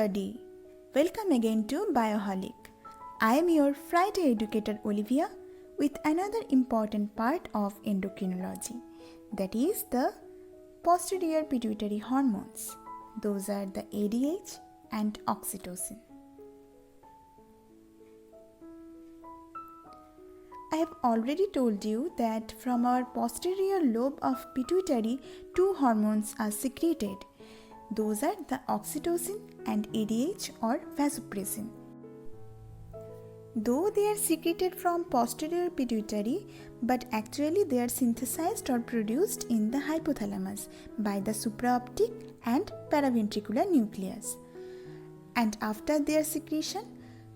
everybody! Welcome again to Bioholic. I am your Friday educator Olivia with another important part of endocrinology, that is the posterior pituitary hormones. Those are the ADH and Oxytocin. I have already told you that from our posterior lobe of pituitary, two hormones are secreted. Those are the oxytocin and ADH or vasopressin. Though they are secreted from posterior pituitary, but actually they are synthesized or produced in the hypothalamus by the supraoptic and paraventricular nucleus. And after their secretion,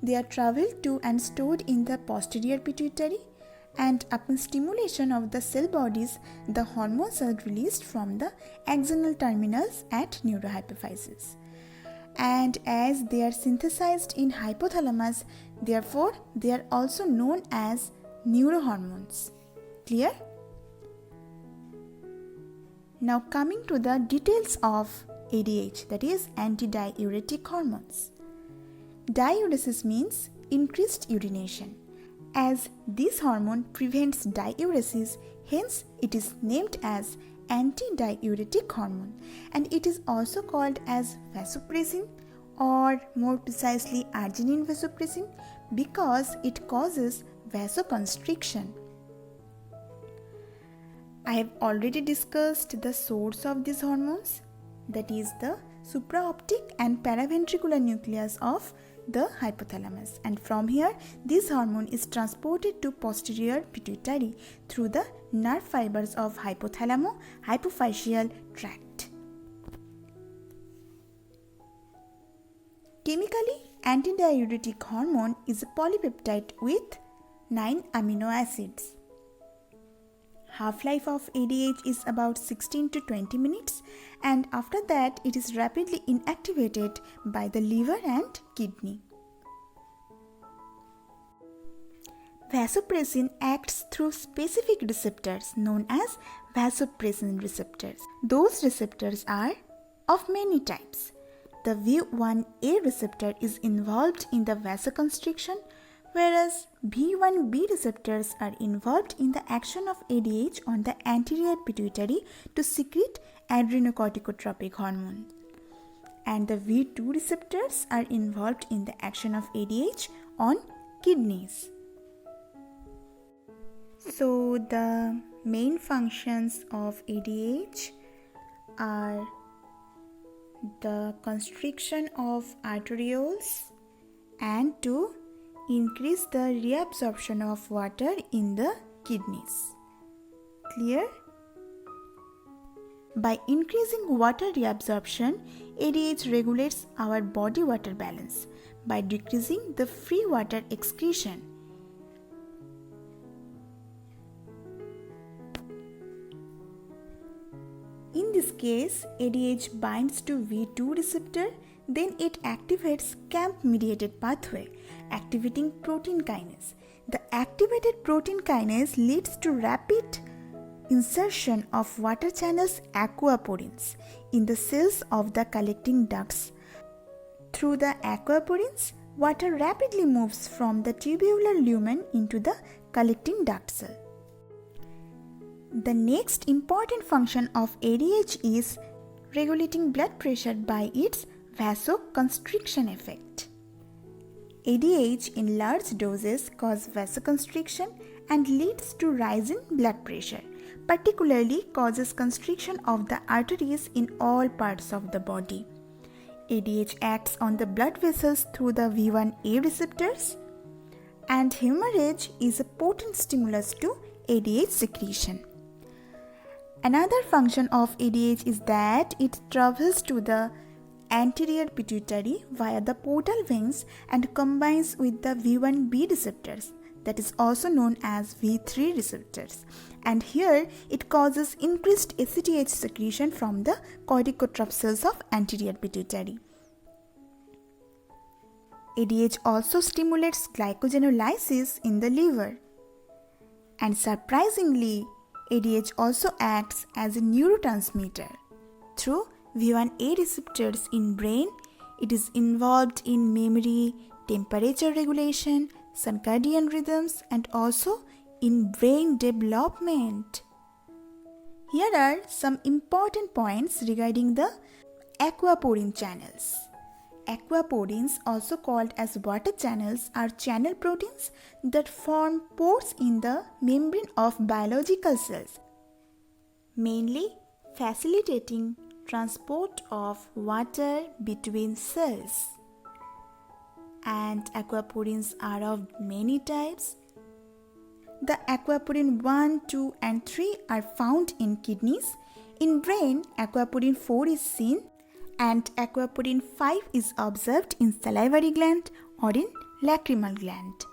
they are traveled to and stored in the posterior pituitary, and upon stimulation of the cell bodies, the hormones are released from the axonal terminals at neurohypophysis. And as they are synthesized in hypothalamus, therefore they are also known as neurohormones. Clear? Now coming to the details of ADH, that is antidiuretic hormones. Diuresis means increased urination. As this hormone prevents diuresis, hence it is named as antidiuretic hormone, and it is also called as vasopressin, or more precisely arginine vasopressin, because it causes vasoconstriction. I have already discussed the source of these hormones, that is the supraoptic and paraventricular nucleus of the hypothalamus, and from here this hormone is transported to posterior pituitary through the nerve fibers of hypothalamo-hypophyseal tract. Chemically, antidiuretic hormone is a polypeptide with 9 amino acids. Half-life of ADH is about 16 to 20 minutes, and after that it is rapidly inactivated by the liver and kidney. Vasopressin acts through specific receptors known as vasopressin receptors. Those receptors are of many types. The V1A receptor is involved in the vasoconstriction, whereas V1B receptors are involved in the action of ADH on the anterior pituitary to secrete adrenocorticotropic hormone. And the V2 receptors are involved in the action of ADH on kidneys. So the main functions of ADH are the constriction of arterioles and to increase the reabsorption of water in the kidneys. Clear? By increasing water reabsorption, ADH regulates our body water balance by decreasing the free water excretion. In this case, ADH binds to V2 receptor, then it activates CAMP-mediated pathway, activating protein kinase. The activated protein kinase leads to rapid insertion of water channels aquaporins in the cells of the collecting ducts. Through the aquaporins, water rapidly moves from the tubular lumen into the collecting duct cell. The next important function of ADH is regulating blood pressure by its vasoconstriction effect. ADH in large doses cause vasoconstriction and leads to rise in blood pressure, particularly causes constriction of the arteries in all parts of the body. ADH acts on the blood vessels through the V1A receptors, and hemorrhage is a potent stimulus to ADH secretion. Another function of ADH is that it travels to the anterior pituitary via the portal veins and combines with the V1B receptors, that is also known as V3 receptors, and here it causes increased ACTH secretion from the corticotroph cells of anterior pituitary. ADH also stimulates glycogenolysis in the liver, and surprisingly, ADH also acts as a neurotransmitter. Through V1A receptors in brain, It is involved in memory, temperature regulation, circadian rhythms, and also in brain development. Here are some important points regarding the aquaporine channels. Aquaporins, also called as water channels, are channel proteins that form pores in the membrane of biological cells, mainly facilitating transport of water between cells. And aquaporins are of many types. The aquaporin 1, 2 and 3 are found in kidneys. In brain, aquaporin 4 is seen and aquaporin 5 is observed in salivary gland or in lacrimal gland.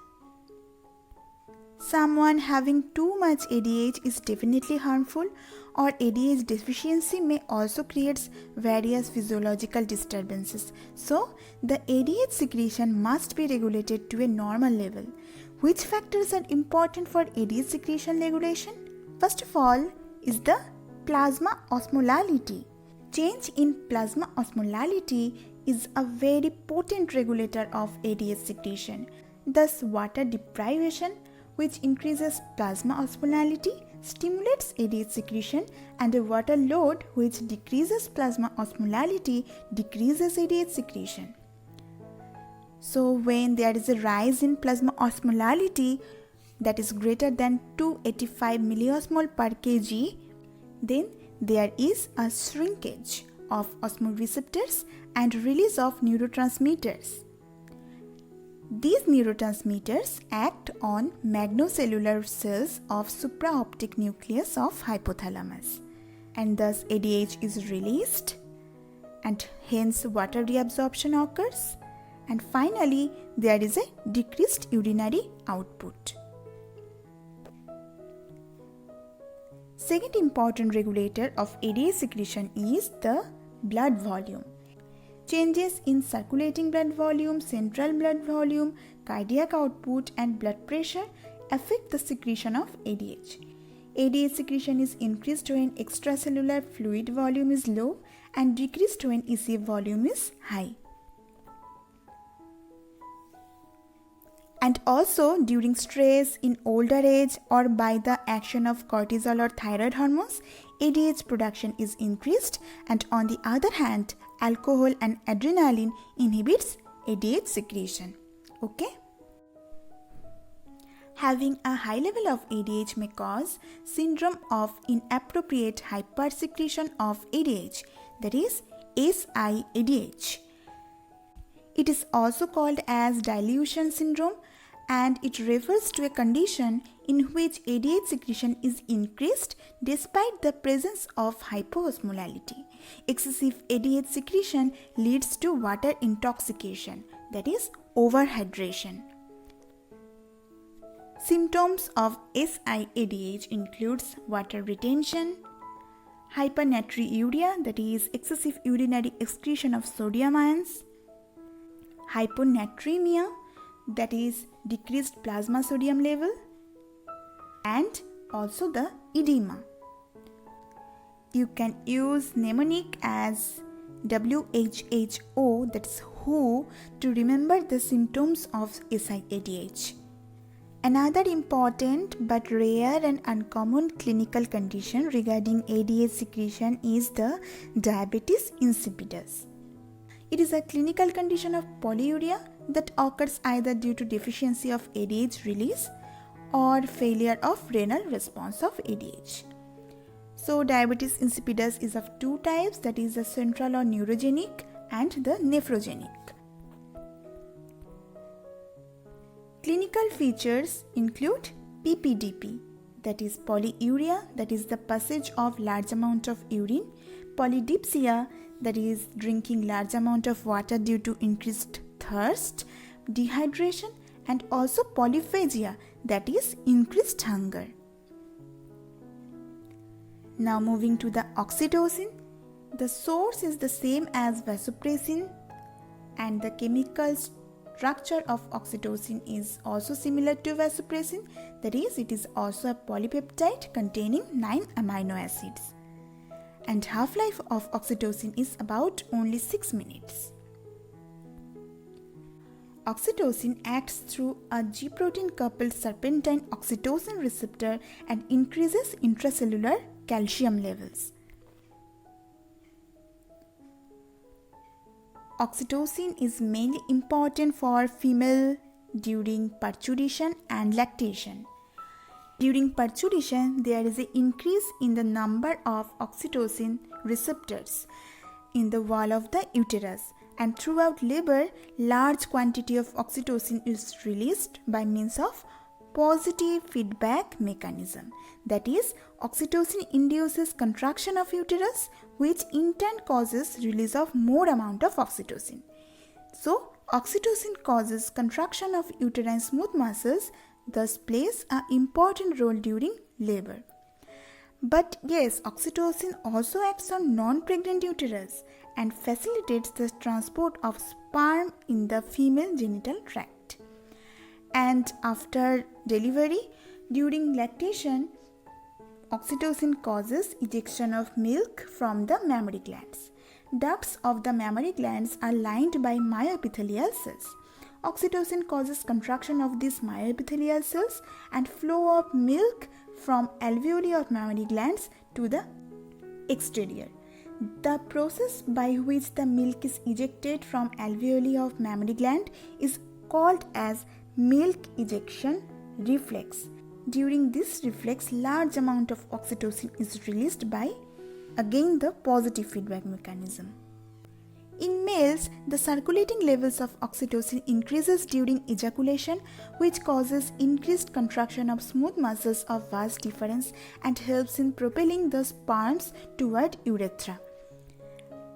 Someone having too much ADH is definitely harmful, or ADH deficiency may also create various physiological disturbances. So, the ADH secretion must be regulated to a normal level. Which factors are important for ADH secretion regulation? First of all is the plasma osmolality. Change in plasma osmolality is a very potent regulator of ADH secretion. Thus, water deprivation, which increases plasma osmolality, stimulates ADH secretion, and a water load, which decreases plasma osmolality, decreases ADH secretion. So, when there is a rise in plasma osmolality that is greater than 285 milliosmol per kg, then there is a shrinkage of osmoreceptors and release of neurotransmitters. These neurotransmitters act on magnocellular cells of supraoptic nucleus of hypothalamus, and thus ADH is released and hence water reabsorption occurs, and finally there is a decreased urinary output. Second important regulator of ADH secretion is the blood volume. Changes in circulating blood volume, central blood volume, cardiac output and blood pressure affect the secretion of ADH. ADH secretion is increased when extracellular fluid volume is low and decreased when ECF volume is high. And also during stress, in older age, or by the action of cortisol or thyroid hormones, ADH production is increased, and on the other hand, alcohol and adrenaline inhibits ADH secretion. Okay? Having a high level of ADH may cause syndrome of inappropriate hypersecretion of ADH, that is SIADH. It is also called as dilution syndrome, and it refers to a condition in which ADH secretion is increased despite the presence of hypoosmolality. Excessive ADH secretion leads to water intoxication, that is overhydration. Symptoms of SIADH includes water retention, hypernatriuria, that is excessive urinary excretion of sodium ions, hyponatremia, that is decreased plasma sodium level, and also the edema. You can use mnemonic as WHHO, that's WHO, to remember the symptoms of SIADH. Another important but rare and uncommon clinical condition regarding ADH secretion is the diabetes insipidus. It is a clinical condition of polyuria that occurs either due to deficiency of ADH release or failure of renal response of ADH. So, diabetes insipidus is of two types, that is the central or neurogenic and the nephrogenic. Clinical features include PPDP, that is polyuria, that is the passage of large amount of urine, polydipsia, that is drinking large amount of water due to increased thirst, dehydration, and also polyphagia, that is increased hunger. Now moving to the oxytocin. The source is the same as vasopressin, and the chemical structure of oxytocin is also similar to vasopressin, that is it is also a polypeptide containing 9 amino acids. And half-life of oxytocin is about only 6 minutes. Oxytocin acts through a G protein coupled serpentine oxytocin receptor and increases intracellular calcium levels. Oxytocin is mainly important for female during parturition and lactation. During parturition, there is an increase in the number of oxytocin receptors in the wall of the uterus, and throughout labor, large quantity of oxytocin is released by means of positive feedback mechanism. That is, oxytocin induces contraction of uterus, which in turn causes release of more amount of oxytocin. So, oxytocin causes contraction of uterine smooth muscles, thus plays an important role during labor. But yes, oxytocin also acts on non-pregnant uterus and facilitates the transport of sperm in the female genital tract. And after delivery, during lactation, oxytocin causes ejection of milk from the mammary glands. Ducts of the mammary glands are lined by myoepithelial cells. Oxytocin causes contraction of these myoepithelial cells and flow of milk from alveoli of mammary glands to the exterior. The process by which the milk is ejected from alveoli of mammary gland is called as milk ejection reflex. During this reflex, large amount of oxytocin is released by again the positive feedback mechanism. In males, the circulating levels of oxytocin increases during ejaculation, which causes increased contraction of smooth muscles of vas deferens and helps in propelling the sperms toward urethra.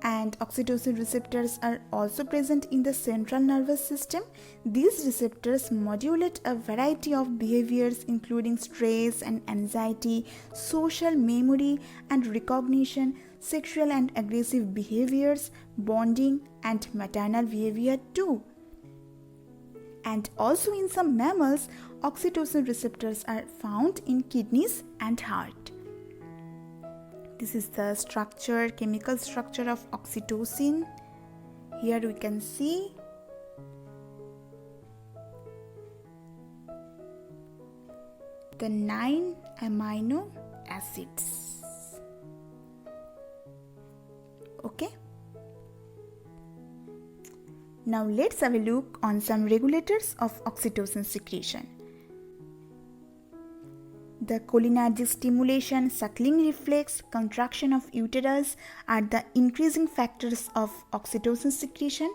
And oxytocin receptors are also present in the central nervous system. These receptors modulate a variety of behaviors including stress and anxiety, social memory and recognition, sexual and aggressive behaviors, bonding and maternal behavior too. And also in some mammals, oxytocin receptors are found in kidneys and heart. This is the structure, chemical structure of oxytocin. Here we can see the 9 amino acids. Okay. Now let's have a look on some regulators of oxytocin secretion. The cholinergic stimulation, suckling reflex, contraction of uterus are the increasing factors of oxytocin secretion.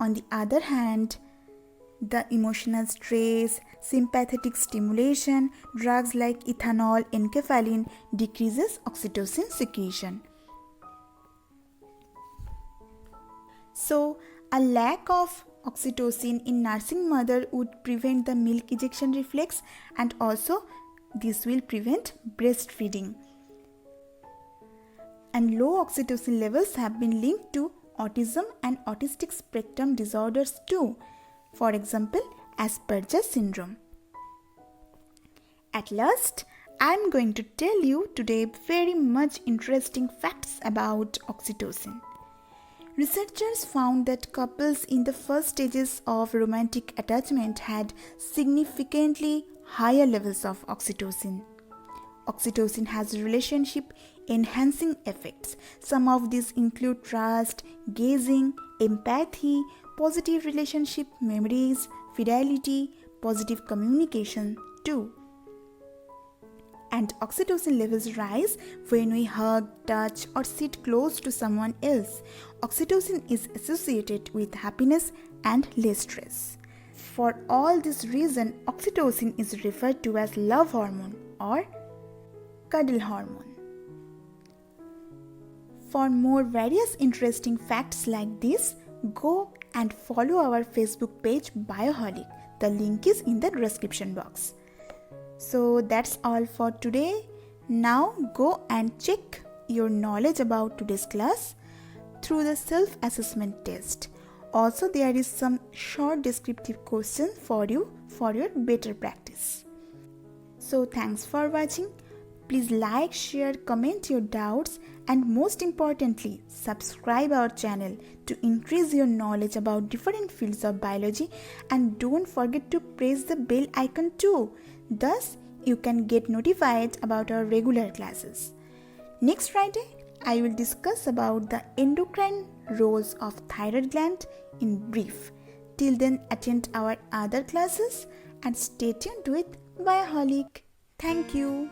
On the other hand, the emotional stress, sympathetic stimulation, drugs like ethanol, enkephalin decreases oxytocin secretion. So, a lack of oxytocin in nursing mother would prevent the milk ejection reflex, and also this will prevent breastfeeding. And low oxytocin levels have been linked to autism and autistic spectrum disorders too. For example, Asperger's syndrome. At last, I am going to tell you today very much interesting facts about oxytocin. Researchers found that couples in the first stages of romantic attachment had significantly higher levels of oxytocin. Oxytocin has relationship enhancing effects. Some of these include trust, gazing, empathy, positive relationship memories, fidelity, positive communication too. And oxytocin levels rise when we hug, touch or sit close to someone else. Oxytocin is associated with happiness and less stress. For all this reason, oxytocin is referred to as love hormone or cuddle hormone. For more various interesting facts like this, go and follow our Facebook page Bioholic. The link is in the description box. So that's all for today. Now go and check your knowledge about today's class through the self-assessment test. Also, there is some short descriptive questions for you for your better practice. So thanks for watching. Please like, share, comment your doubts, and most importantly, subscribe our channel to increase your knowledge about different fields of biology, and don't forget to press the bell icon too. Thus, you can get notified about our regular classes. Next Friday, I will discuss about the endocrine roles of thyroid gland in brief. Till then, attend our other classes and stay tuned with Bioholic. Thank you.